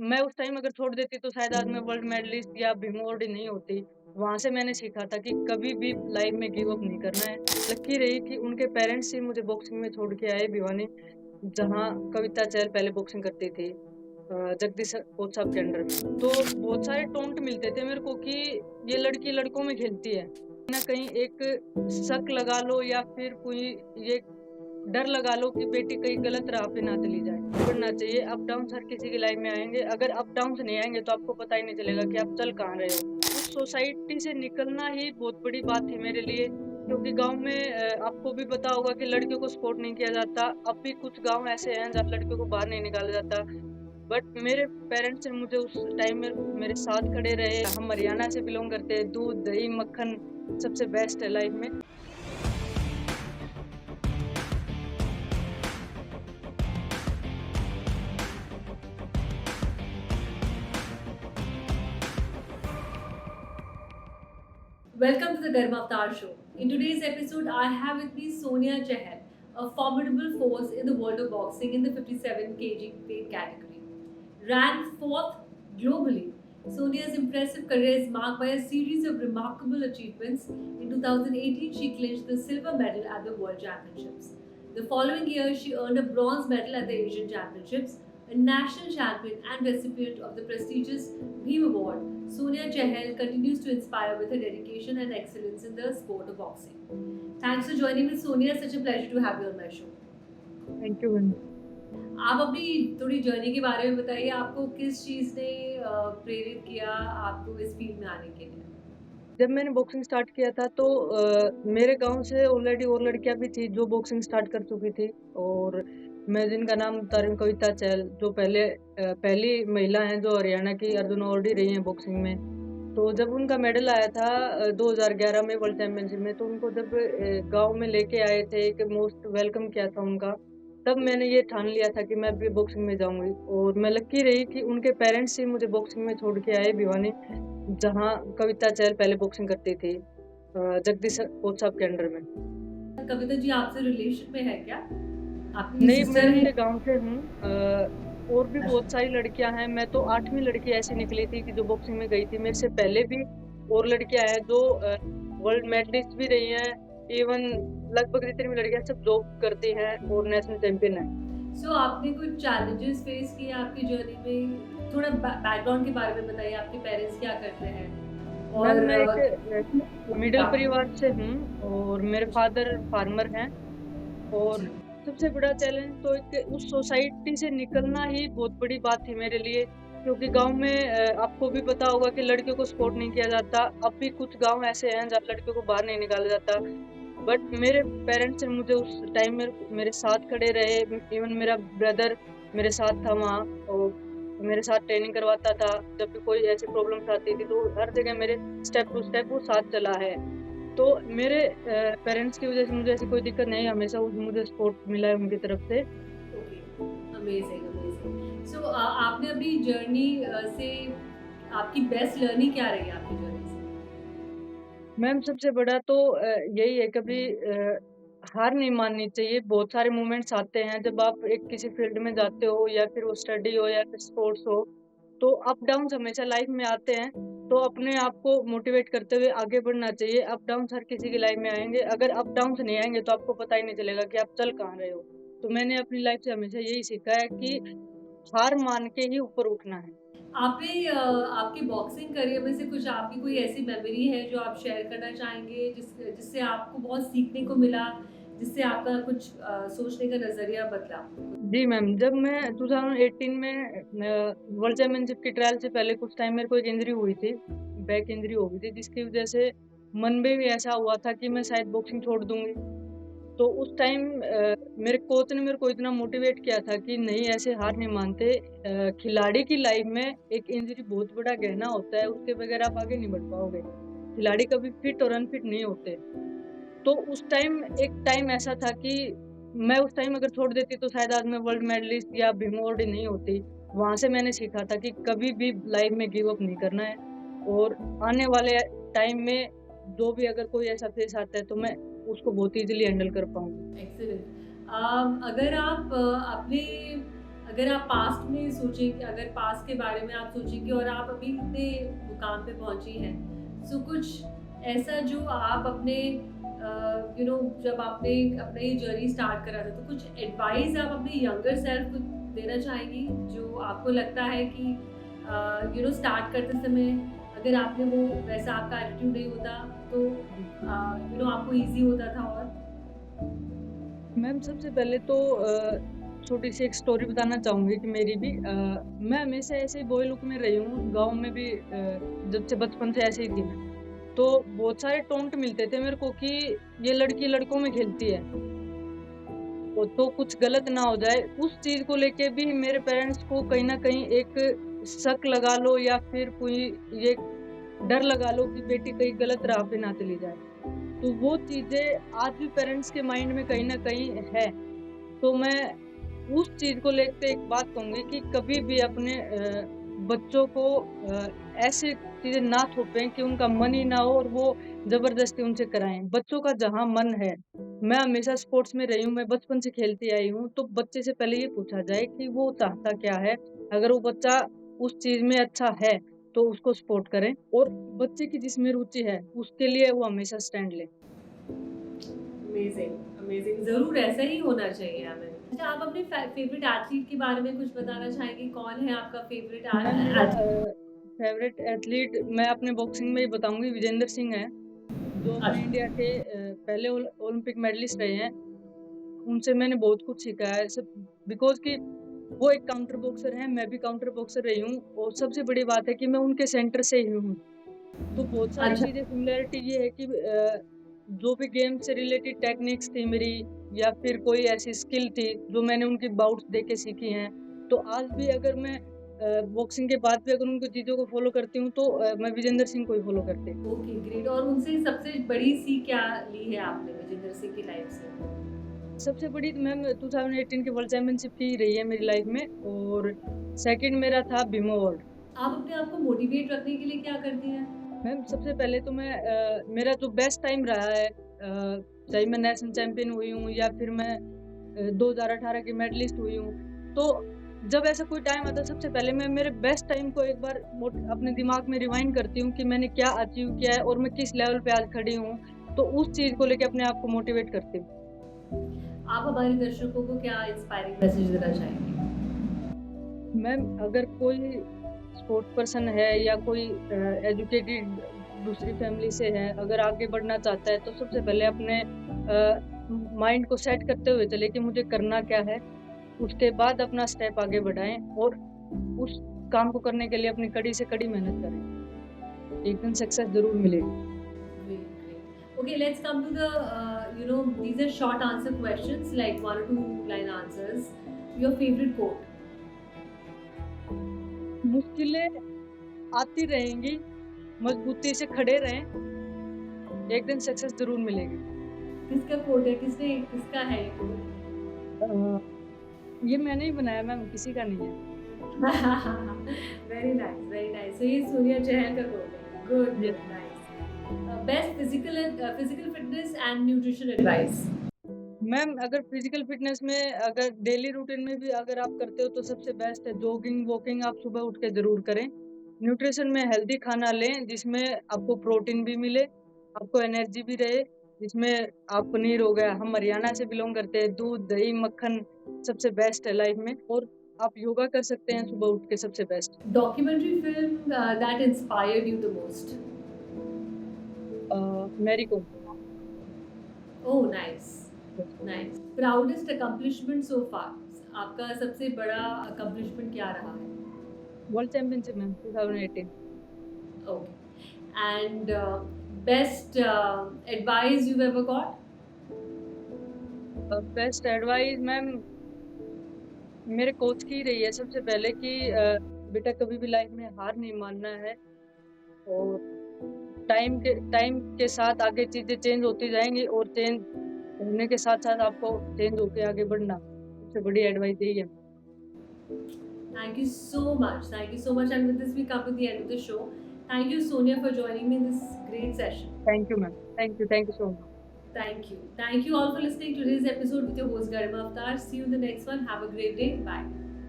मैं उस टाइम अगर छोड़ देती तो शायद आज मैं वर्ल्ड मेडलिस्ट या भीमोर्डी नहीं होती। वहाँ से मैंने सीखा था कि कभी भी लाइफ में गिव अप नहीं करना है। लकी रही कि उनके पेरेंट्स ही मुझे बॉक्सिंग में छोड़ के आए भिवानी, जहाँ कविता चहल पहले बॉक्सिंग करती थी जगदीश कोच साहब के अंडर में। तो बहुत सारे टोंट मिलते थे मेरे को कि ये लड़की लड़कों में खेलती है। कहीं न कहीं एक शक लगा लो या फिर कोई ये डर लगा लो कि बेटी कहीं गलत राह पे ना चली जाए। बढ़ना चाहिए, अप डाउन्स हर किसी की लाइफ में आएँगे। अगर अप डाउन्स नहीं आएँगे तो आपको पता ही नहीं चलेगा कि आप चल कहाँ रहे हो। उस सोसाइटी से निकलना ही बहुत बड़ी बात थी मेरे लिए, क्योंकि गाँव में आपको भी पता होगा कि लड़कियों को सपोर्ट नहीं किया जाता। अब भी कुछ गाँव ऐसे हैं जहाँ लड़कियों को बाहर नहीं निकाला जाता। बट मेरे पेरेंट्स ने मुझे उस टाइम में मेरे साथ खड़े रहे। हम हरियाणा से बिलॉन्ग करते हैं, दूध, दही, मक्खन सबसे बेस्ट है लाइफ में। Welcome to the Dharma Avtar Show. In today's episode, I have with me Sonia Chahal, a formidable force in the world of boxing in the 57 kg weight category. Ranked fourth globally, Sonia's impressive career is marked by a series of remarkable achievements. In 2018, she clinched the silver medal at the World Championships. The following year, she earned a bronze medal at the Asian Championships, a national champion and recipient of the prestigious Bheem Award. Sonia Chahal continues to inspire with her dedication and excellence in the sport of boxing. Thanks for joining me, Sonia. Such a pleasure to have you on my show. Thank you ma'am. आप अपनी थोड़ी journey के बारे में बताइए, आपको किस चीज़ ने प्रेरित किया आपको इस फील्ड में आने के लिए? जब मैंने बॉक्सिंग स्टार्ट किया था तो मेरे गाँव से ऑलरेडी और लड़कियाँ भी थी जो बॉक्सिंग स्टार्ट कर चुकी थी, और मैं जिनका नाम बता रही हूँ कविता चहल, जो पहली महिला हैं जो हरियाणा की अर्जुन अवार्डी रही हैं बॉक्सिंग में। तो जब उनका मेडल आया था 2011 में वर्ल्ड चैंपियनशिप में, तो उनको जब गाँव में लेके आए थे, एक मोस्ट वेलकम किया था उनका, तब मैंने ये ठान लिया था कि मैं भी बॉक्सिंग में जाऊँगी, और मैं लकी रही कि उनके पेरेंट्स ही मुझे बॉक्सिंग में छोड़ के आए भिवानी, जहाँ कविता चहल पहले बॉक्सिंग करती थी जगदीश कोच साहब के अंडर में। कविता जी आपसे रिलेशन में है क्या? आपकी नहीं, मैं सिस्टर है? उनके गाँव से हूँ। और भी बहुत सारी लड़कियाँ हैं, मैं तो 8वीं लड़की ऐसी निकली थी कि जो बॉक्सिंग में गई थी। मेरे से पहले भी और लड़कियाँ हैं जो वर्ल्ड मेडलिस्ट भी रही हैं, इवन लगभग जितनी भी लड़कियाँ सब जॉब करती हैं और नेशनल चैंपियन हैं। सो आपने कुछ चैलेंजेस फेस किए आपकी जर्नी में? थोड़ा बैकग्राउंड के बारे में बताइए, आपके पेरेंट्स क्या करते हैं? मैम, और मैं एक मिडल परिवार से हूँ और मेरे फादर फार्मर हैं, और जी। सबसे बड़ा चैलेंज तो एक उस सोसाइटी से निकलना ही बहुत बड़ी बात थी मेरे लिए, क्योंकि गाँव में आपको भी पता होगा कि लड़कियों को सपोर्ट नहीं किया जाता। अब भी कुछ गाँव ऐसे हैं जहाँ लड़कियों को बाहर नहीं निकाला जाता। बट मेरे पेरेंट्स ने मुझे उस टाइम में मेरे साथ खड़े रहे। इवन मेरा ब्रदर मेरे साथ था वहाँ, और मेरे साथ ट्रेनिंग करवाता था। जब भी कोई ऐसी प्रॉब्लम्स आती थी तो हर जगह मेरे स्टेप टू स्टेप वो साथ चला है। तो मेरे पेरेंट्स की वज़ह से मुझे ऐसी कोई दिक्कत नहीं, हमेशा मुझे सपोर्ट मिला है उनकी तरफ से। Okay, amazing, amazing. सो आपने अपनी जर्नी से आपकी बेस्ट लर्निंग क्या रही आपकी जर्नी से? मैम, सबसे बड़ा तो यही है, कभी हार नहीं माननी चाहिए। बहुत सारे मोमेंट्स आते हैं जब आप एक किसी फील्ड में जाते हो, या फिर वो स्टडी हो या फिर स्पोर्ट्स हो, तो अप डाउन्स हमेशा लाइफ में आते हैं। तो अपने आप को मोटिवेट करते हुए आगे बढ़ना चाहिए। अप डाउन्स हर किसी की लाइफ में आएँगे। अगर अप डाउन्स नहीं आएँगे तो आपको पता ही नहीं चलेगा कि आप चल कहाँ रहे हो। तो मैंने अपनी लाइफ से हमेशा यही सीखा है कि हार मान के ही ऊपर उठना है। आपने आपके बॉक्सिंग करियर में से कुछ आपकी कोई ऐसी मेमोरी है जो आप शेयर करना चाहेंगे जिससे आपको बहुत सीखने को मिला, जिससे आपका कुछ सोचने का नज़रिया बदला? जी मैम, जब मैं 2018 में वर्ल्ड चैंपियनशिप की ट्रायल से पहले कुछ टाइम मेरे को एक इंजरी हुई थी, बैक इंजरी हो गई थी, जिसकी वज़ह से मन में भी ऐसा हुआ था कि मैं शायद बॉक्सिंग छोड़ दूँगी। तो उस टाइम मेरे कोच ने मेरे को इतना मोटिवेट किया था कि नहीं, ऐसे हार नहीं मानते। खिलाड़ी की लाइफ में एक इंजरी बहुत बड़ा गहना होता है, उसके बगैर आप आगे नहीं बढ़ पाओगे। खिलाड़ी कभी फिट और अनफिट नहीं होते। तो उस टाइम एक टाइम ऐसा था कि मैं उस टाइम अगर छोड़ देती तो शायद आज मैं वर्ल्ड मेडलिस्ट या भीम अवार्डी नहीं होती। वहाँ से मैंने सीखा था कि कभी भी लाइफ में गिव अप नहीं करना है, और आने वाले टाइम में जो भी अगर कोई ऐसा फेस आता है तो मैं उसको बहुत ईज़िली हैंडल कर पाऊँगी। एक्सीलेंट। अगर आप अपने अगर आप पास्ट में सोचें कि अगर पास्ट के बारे में आप सोचेंगे और आप अभी इतने मुकाम पे पहुंची हैं, सो कुछ ऐसा जो आप अपने जब आपने अपना ये जर्नी स्टार्ट करा था, तो कुछ एडवाइस आप अपने यंगर सेल्फ को देना चाहेंगी जो आपको लगता है कि स्टार्ट करते समय अगर आपने वो वैसा आपका एटीट्यूड नहीं होता तो जी। आपको इजी होता था और मैम सबसे पहले तो छोटी-सी एक स्टोरी बताना चाहूँगी कि मेरी भी मैं हमेशा ऐसे ही बॉय लुक में रही हूँ, गाँव में भी जब से बचपन से ऐसे ही थी मैं। तो बहुत सारे टोंट मिलते थे मेरे को कि ये लड़की लड़कों में खेलती है, वो तो कुछ गलत ना हो जाए। उस चीज़ को लेके भी मेरे पेरेंट्स को कहीं न कहीं एक शक लगा लो या फिर कोई ये डर लगा लो कि बेटी कहीं गलत राह पे ना चली जाए। तो वो चीज़ें आज भी पेरेंट्स के माइंड में कहीं न कहीं है। तो मैं उस चीज़ को लेके एक बात कहूँगी कि कभी भी अपने बच्चों को ऐसी चीज़ें ना थोपें कि उनका मन ही ना हो और वो ज़बरदस्ती उनसे कराएँ। बच्चों का जहाँ मन है, मैं हमेशा स्पोर्ट्स में रही हूँ, मैं बचपन से खेलती आई हूँ, तो बच्चे से पहले ये पूछा जाए कि वो चाहता क्या है? अगर वो बच्चा उस चीज़ में अच्छा है, तो उसको सपोर्ट करें और बच्चे की जिसमें रुचि है, उसके लिए वो हमेशा स्टैंड लें। अमेजिंग, अमेजिंग, ज़रूर ऐसा ही होना चाहिए हमें। अच्छा, आप अपने फेवरेट एथलीट के बारे में कुछ बताना चाहेंगे? कौन है आपका फेवरेट मैम मेरा एथलीट? फ़ेवरेट एथलीट मैं अपने बॉक्सिंग में ही बताऊँगी विजेंदर सिंह हैं, जो अपने इंडिया अच्छा, के पहले ओलंपिक मेडलिस्ट रहे हैं। उनसे मैंने बहुत कुछ सीखा है सब बिकॉज़ कि वो एक काउंटर बॉक्सर हैं, मैं भी काउंटर बॉक्सर रही हूँ और सबसे बड़ी बात है कि मैं उनके सेंटर से ही हूँ। तो बहुत सारी अच्छा, चीज़ें सिमिलैरिटी ये है कि जो भी गेम से रिलेटेड टेक्निक्स थी मेरी या फिर कोई ऐसी स्किल थी जो मैंने उनकी बाउट्स देख के सीखी हैं। तो आज भी अगर मैं बॉक्सिंग के बाद भी अगर उनकी चीज़ों को फ़ॉलो करती हूँ तो मैं विजेंदर सिंह को ही फ़ॉलो करती हूँ। Okay, great. और उनसे सबसे बड़ी सीख क्या ली है आपने विजेंद्र सिंह की लाइफ से? सबसे बड़ी तो मैम 2018 की वर्ल्ड चैंपियनशिप की रही है मेरी लाइफ़ में और सेकंड मेरा था बीमो वर्ल्ड। आप अपने आप को मोटिवेट रखने के लिए क्या करती हैं? मैम सबसे पहले तो मैं मेरा जो बेस्ट टाइम रहा है चाहे मैं नेशनल चैंपियन हुई हूँ या फिर मैं 2018 की मेडलिस्ट हुई हूँ। तो जब ऐसा कोई टाइम आता है सबसे पहले मैं मेरे बेस्ट टाइम को एक बार अपने दिमाग में रिवाइंड करती हूँ कि मैंने क्या अचीव किया है और मैं किस लेवल पे आज खड़ी हूँ। तो उस चीज़ को लेके अपने आप को मोटिवेट करती हूँ। आप हमारे दर्शकों को क्या इंस्पायरिंग मैसेज देना चाहेंगे? मैम अगर कोई स्पोर्ट्स पर्सन है या कोई एजुकेटेड दूसरी फैमिली से है, अगर आगे बढ़ना चाहता है तो सबसे पहले अपने माइंड को सेट करते हुए चले कि मुझे करना क्या है। उसके बाद अपना स्टेप आगे बढ़ाएँ और उस काम को करने के लिए अपनी कड़ी से कड़ी मेहनत करें। एक दिन सक्सेस ज़रूर मिलेगी। Great, great. Okay, let's come to the, these are short answer questions, like one or two line answers. Your favorite quote? मुश्किलें आती रहेंगी, मजबूती से खड़े रहें, एक दिन सक्सेस ज़रूर मिलेगी। किसका quote है? किसका है ये quote? अ, ये मैंने ही बनाया मैम, किसी का नहीं है। Very nice, very nice. So ये सूर्या चहल का quote है. Good, yes good, nice. Best physical fitness and nutrition advice. Ma'am अगर फिज़िकल फ़िटनेस में अगर डेली रूटीन में भी अगर आप करते हो तो सबसे बेस्ट है जॉगिंग, वॉकिंग आप सुबह उठ के ज़रूर करें। न्यूट्रिशन में हेल्दी खाना लें जिसमें आपको प्रोटीन भी मिले, आपको एनर्जी भी रहे, जिसमें आप पनीर हो गया, हम हरियाणा से बिलॉन्ग करते हैं, दूध, दही, मक्खन सबसे बेस्ट है लाइफ़ में और आप योगा कर सकते हैं सुबह उठ के सबसे best. Documentary film that inspired you the most. Mary Kom. Oh, nice, nice. Proudest accomplishment so far. आपका सबसे बड़ा accomplishment क्या रहा है? World championship ma'am 2018। Okay. And best advice you've ever got? Best advice ma'am मेरे कोच की रही है सबसे पहले कि बेटा कभी भी लाइफ में हार नहीं मानना है और टाइम के साथ आगे चीज़ें चेंज होती जाएँगी और चेंज होने के साथ-साथ आपको चेंज होके आगे बढ़ना। सबसे बड़ी एडवाइस यही है। Thank you so much. Thank you so much. And with this, we come to the end of the show. Thank you, Sonia, for joining me in this great session. Thank you ma'am. Thank you so much. Thank you. Thank you all for listening to today's episode with your host, Garima Avtar. See you in the next one. Have a great day. Bye.